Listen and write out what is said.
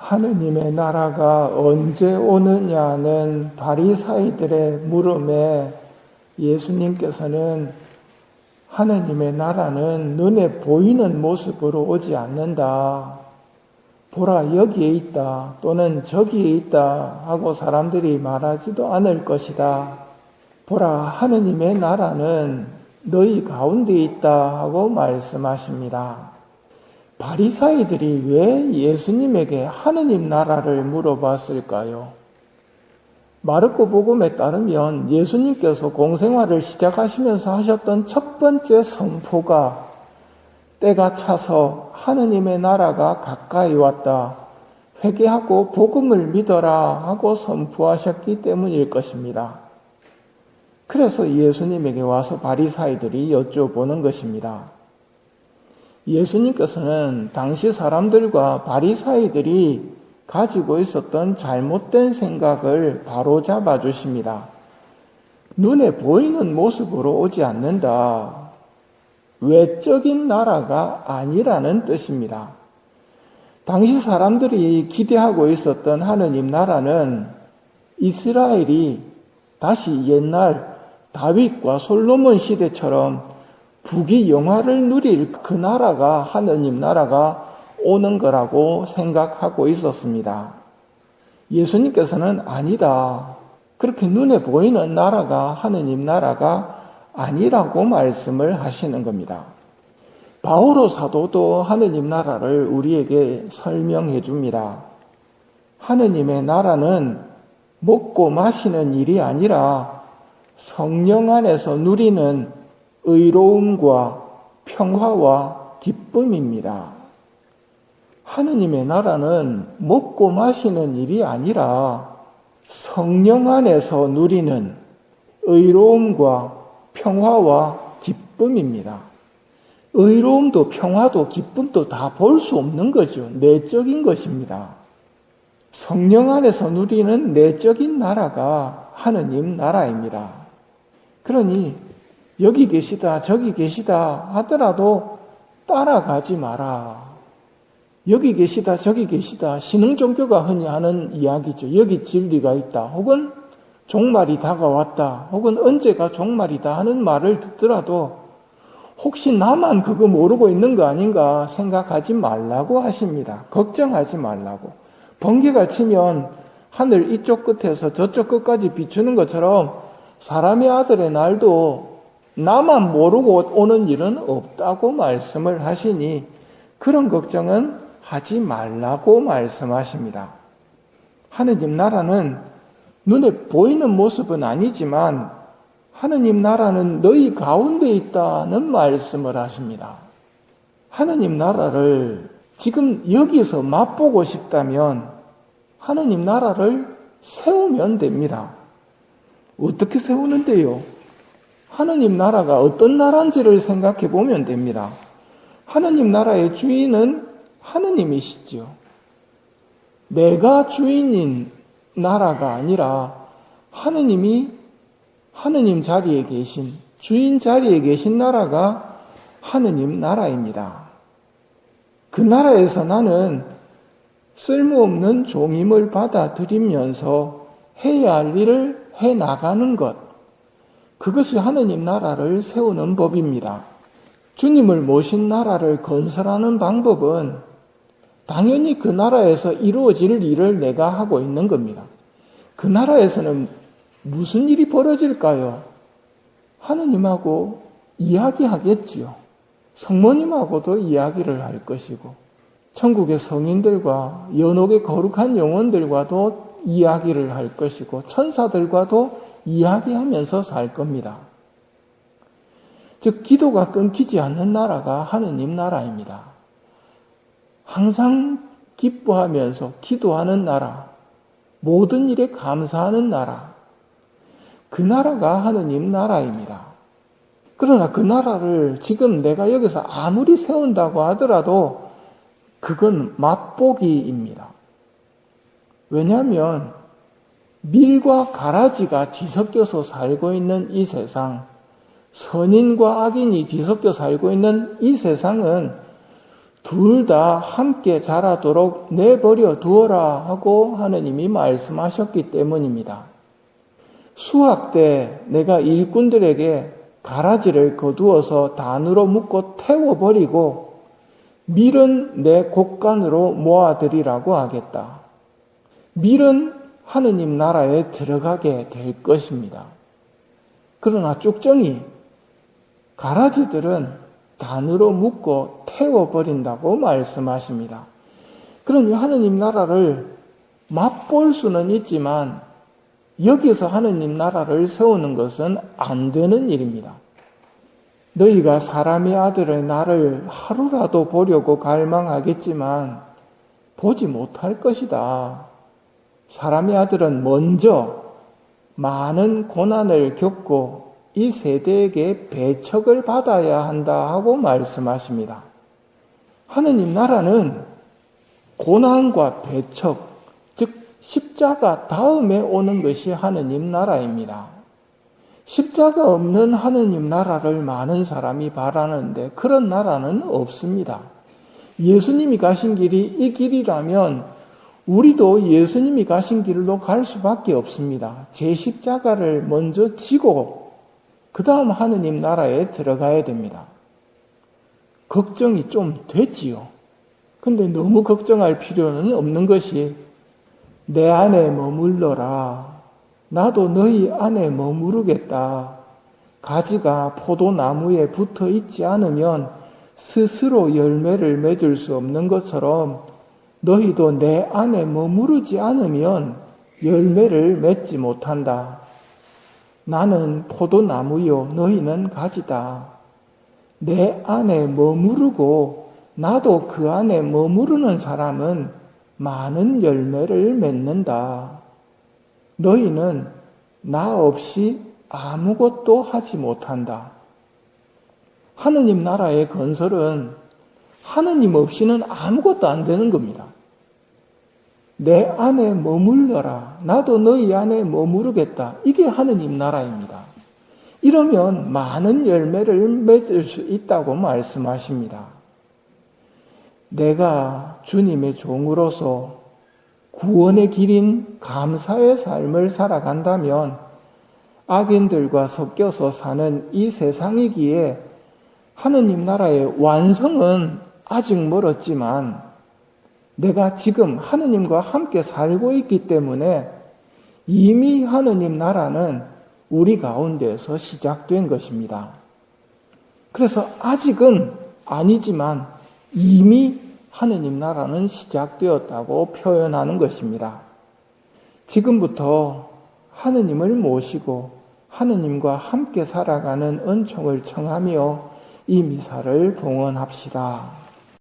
하느님의 나라가 언제 오느냐는 바리사이들의 물음에 예수님께서는 하느님의 나라는 눈에 보이는 모습으로 오지 않는다. 보라, 여기에 있다. 또는 저기에 있다. 하고 사람들이 말하지도 않을 것이다. 보라, 하느님의 나라는 너희 가운데 있다. 하고 말씀하십니다. 바리사이들이 왜 예수님에게 하느님 나라를 물어봤을까요? 마르코 복음에 따르면 예수님께서 공생활을 시작하시면서 하셨던 첫 번째 선포가 때가 차서 하느님의 나라가 가까이 왔다. 회개하고 복음을 믿어라 하고 선포하셨기 때문일 것입니다. 그래서 예수님에게 와서 바리사이들이 여쭤보는 것입니다. 예수님께서는 당시 사람들과 바리사이들이 가지고 있었던 잘못된 생각을 바로잡아 주십니다. 눈에 보이는 모습으로 오지 않는다. 외적인 나라가 아니라는 뜻입니다. 당시 사람들이 기대하고 있었던 하느님 나라는 이스라엘이 다시 옛날 다윗과 솔로몬 시대처럼 부귀 영화를 누릴 그 나라가 하느님 나라가 오는 거라고 생각하고 있었습니다. 예수님께서는 아니다. 그렇게 눈에 보이는 나라가 하느님 나라가 아니라고 말씀을 하시는 겁니다. 바오로 사도도 하느님 나라를 우리에게 설명해 줍니다. 하느님의 나라는 먹고 마시는 일이 아니라 성령 안에서 누리는 의로움과 평화와 기쁨입니다. 하느님의 나라는 먹고 마시는 일이 아니라 성령 안에서 누리는 의로움과 평화와 기쁨입니다. 의로움도 평화도 기쁨도 다 볼 수 없는 거죠. 내적인 것입니다. 성령 안에서 누리는 내적인 나라가 하느님 나라입니다. 그러니 여기 계시다 저기 계시다 하더라도 따라가지 마라. 여기 계시다 저기 계시다 신흥종교가 흔히 하는 이야기죠. 여기 진리가 있다 혹은 종말이 다가왔다 혹은 언제가 종말이다 하는 말을 듣더라도 혹시 나만 그거 모르고 있는 거 아닌가 생각하지 말라고 하십니다. 걱정하지 말라고. 번개가 치면 하늘 이쪽 끝에서 저쪽 끝까지 비추는 것처럼 사람의 아들의 날도 나만 모르고 오는 일은 없다고 말씀을 하시니 그런 걱정은 하지 말라고 말씀하십니다. 하느님 나라는 눈에 보이는 모습은 아니지만 하느님 나라는 너희 가운데 있다는 말씀을 하십니다. 하느님 나라를 지금 여기서 맛보고 싶다면 하느님 나라를 세우면 됩니다. 어떻게 세우는데요? 하느님 나라가 어떤 나라인지를 생각해 보면 됩니다. 하느님 나라의 주인은 하느님이시죠. 내가 주인인 나라가 아니라 하느님이 하느님 자리에 계신 주인 자리에 계신 나라가 하느님 나라입니다. 그 나라에서 나는 쓸모없는 종임을 받아들이면서 해야 할 일을 해나가는 것, 그것이 하느님 나라를 세우는 법입니다. 주님을 모신 나라를 건설하는 방법은 당연히 그 나라에서 이루어질 일을 내가 하고 있는 겁니다. 그 나라에서는 무슨 일이 벌어질까요? 하느님하고 이야기하겠지요. 성모님하고도 이야기를 할 것이고 천국의 성인들과 연옥의 거룩한 영혼들과도 이야기를 할 것이고 천사들과도 이야기하면서 살 겁니다. 즉 기도가 끊기지 않는 나라가 하느님 나라입니다. 항상 기뻐하면서 기도하는 나라, 모든 일에 감사하는 나라, 그 나라가 하느님 나라입니다. 그러나 그 나라를 지금 내가 여기서 아무리 세운다고 하더라도 그건 맛보기입니다. 왜냐하면 밀과 가라지가 뒤섞여서 살고 있는 이 세상, 선인과 악인이 뒤섞여 살고 있는 이 세상은 둘 다 함께 자라도록 내버려 두어라 하고 하느님이 말씀하셨기 때문입니다. 수확 때 내가 일꾼들에게 가라지를 거두어서 단으로 묶고 태워버리고 밀은 내 곡간으로 모아들이라고 하겠다. 밀은 하느님 나라에 들어가게 될 것입니다. 그러나 쭉정이 가라지들은 단으로 묶고 태워버린다고 말씀하십니다. 그러니 하느님 나라를 맛볼 수는 있지만 여기서 하느님 나라를 세우는 것은 안 되는 일입니다. 너희가 사람의 아들의 나를 하루라도 보려고 갈망하겠지만 보지 못할 것이다. 사람의 아들은 먼저 많은 고난을 겪고 이 세대에게 배척을 받아야 한다 하고 말씀하십니다. 하느님 나라는 고난과 배척, 즉 십자가 다음에 오는 것이 하느님 나라입니다. 십자가 없는 하느님 나라를 많은 사람이 바라는데 그런 나라는 없습니다. 예수님이 가신 길이 이 길이라면 우리도 예수님이 가신 길로 갈 수밖에 없습니다. 제 십자가를 먼저 지고 그 다음 하느님 나라에 들어가야 됩니다. 걱정이 좀 되지요. 근데 너무 걱정할 필요는 없는 것이 내 안에 머물러라. 나도 너희 안에 머무르겠다. 가지가 포도나무에 붙어 있지 않으면 스스로 열매를 맺을 수 없는 것처럼 너희도 내 안에 머무르지 않으면 열매를 맺지 못한다. 나는 포도나무요 너희는 가지다. 내 안에 머무르고 나도 그 안에 머무르는 사람은 많은 열매를 맺는다. 너희는 나 없이 아무것도 하지 못한다. 하느님 나라의 건설은 하느님 없이는 아무것도 안 되는 겁니다. 내 안에 머물러라. 나도 너희 안에 머무르겠다. 이게 하느님 나라입니다. 이러면 많은 열매를 맺을 수 있다고 말씀하십니다. 내가 주님의 종으로서 구원의 길인 감사의 삶을 살아간다면 악인들과 섞여서 사는 이 세상이기에 하느님 나라의 완성은 아직 멀었지만 내가 지금 하느님과 함께 살고 있기 때문에 이미 하느님 나라는 우리 가운데서 시작된 것입니다. 그래서 아직은 아니지만 이미 하느님 나라는 시작되었다고 표현하는 것입니다. 지금부터 하느님을 모시고 하느님과 함께 살아가는 은총을 청하며 이 미사를 봉헌합시다.